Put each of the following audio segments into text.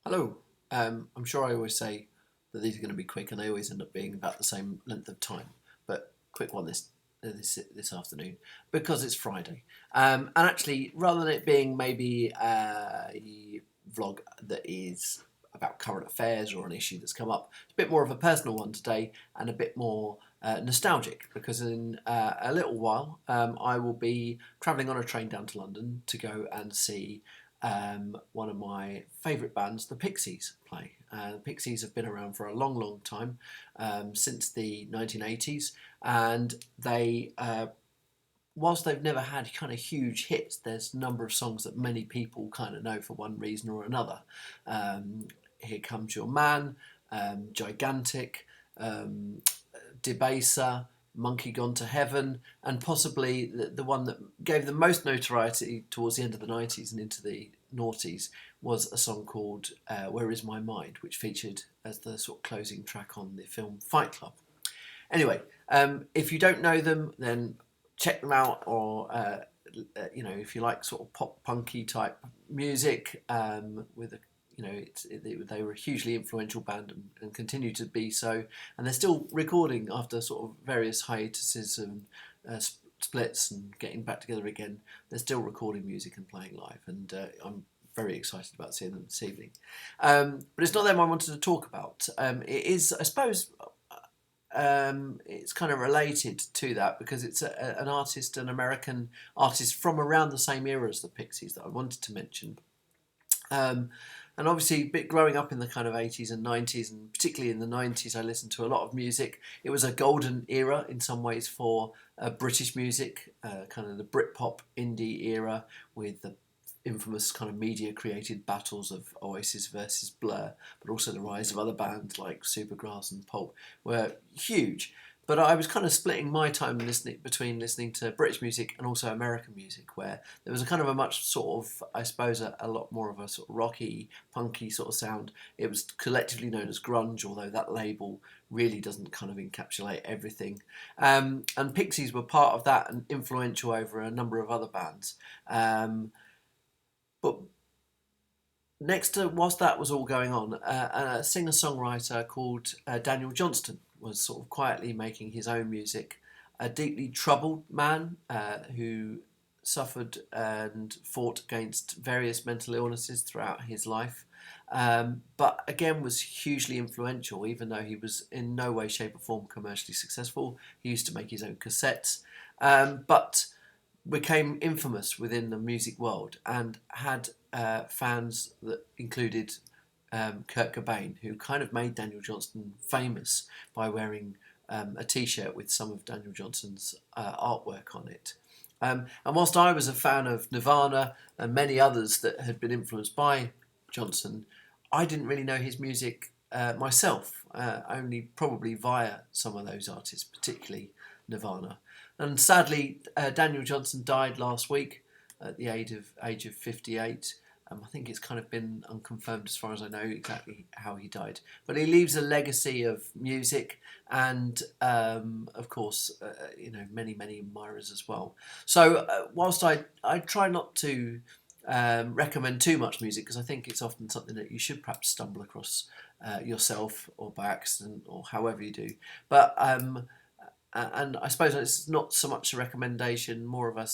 Hello. I'm sure I always say that these are going to be quick, and they always end up being about the same length of time. But quick one this afternoon because it's Friday. And actually, rather than it being maybe a vlog that is about current affairs or an issue that's come up, it's a bit more of a personal one today and a bit more nostalgic because in a little while I will be travelling on a train down to London to go and see one of my favourite bands, the Pixies, play. The Pixies have been around for a long, long time, since the 1980s, and whilst they've never had kind of huge hits, there's a number of songs that many people kind of know for one reason or another. Here Comes Your Man, Gigantic, um, Debaser, Monkey Gone to Heaven, and possibly the one that gave the most notoriety towards the end of the 90s and into the noughties was a song called Where Is My Mind, which featured as the sort of closing track on the film Fight Club. Anyway, if you don't know them, then check them out, or if you like sort of pop punky type music with a they were a hugely influential band and continue to be so, and they're still recording after sort of various hiatuses and splits and getting back together again. They're still recording music and playing live, and I'm very excited about seeing them this evening. But it's not them I wanted to talk about. It is, I suppose, it's kind of related to that because it's an American artist from around the same era as the Pixies that I wanted to mention. And obviously, growing up in the kind of 80s and 90s, and particularly in the 90s, I listened to a lot of music. It was a golden era in some ways for British music, kind of the Britpop indie era with the infamous kind of media-created battles of Oasis versus Blur, but also the rise of other bands like Supergrass and Pulp were huge. But I was kind of splitting my time between listening to British music and also American music, where there was a kind of a much sort of, I suppose, a lot more of a sort of rocky, punky sort of sound. It was collectively known as grunge, although that label really doesn't kind of encapsulate everything. And Pixies were part of that and influential over a number of other bands. But whilst that was all going on, a singer-songwriter called Daniel Johnston was sort of quietly making his own music. A deeply troubled man who suffered and fought against various mental illnesses throughout his life, but again was hugely influential, even though he was in no way, shape or form commercially successful. He used to make his own cassettes, but became infamous within the music world and had fans that included Kurt Cobain, who kind of made Daniel Johnston famous by wearing a T-shirt with some of Daniel Johnston's artwork on it. And whilst I was a fan of Nirvana and many others that had been influenced by Johnston, I didn't really know his music myself, only probably via some of those artists, particularly Nirvana. And sadly, Daniel Johnston died last week at the age of 58. I think it's kind of been unconfirmed as far as I know exactly how he died. But he leaves a legacy of music and, of course, many, many admirers as well. So whilst I try not to recommend too much music, because I think it's often something that you should perhaps stumble across yourself or by accident or however you do. But and I suppose it's not so much a recommendation, more of a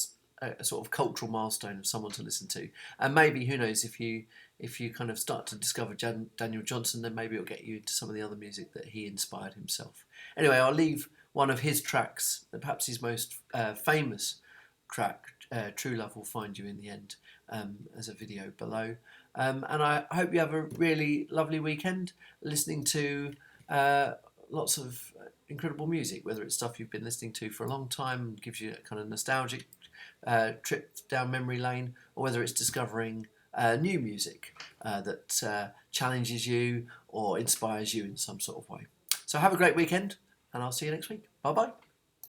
sort of cultural milestone of someone to listen to. And maybe, who knows, if you kind of start to discover Daniel Johnston, then maybe it'll get you into some of the other music that he inspired himself. Anyway, I'll leave one of his tracks, perhaps his most famous track, True Love Will Find You in the End, as a video below. And I hope you have a really lovely weekend listening to lots of incredible music, whether it's stuff you've been listening to for a long time, gives you a kind of nostalgic trip down memory lane, or whether it's discovering new music that challenges you or inspires you in some sort of way. So have a great weekend, and I'll see you next week. Bye bye.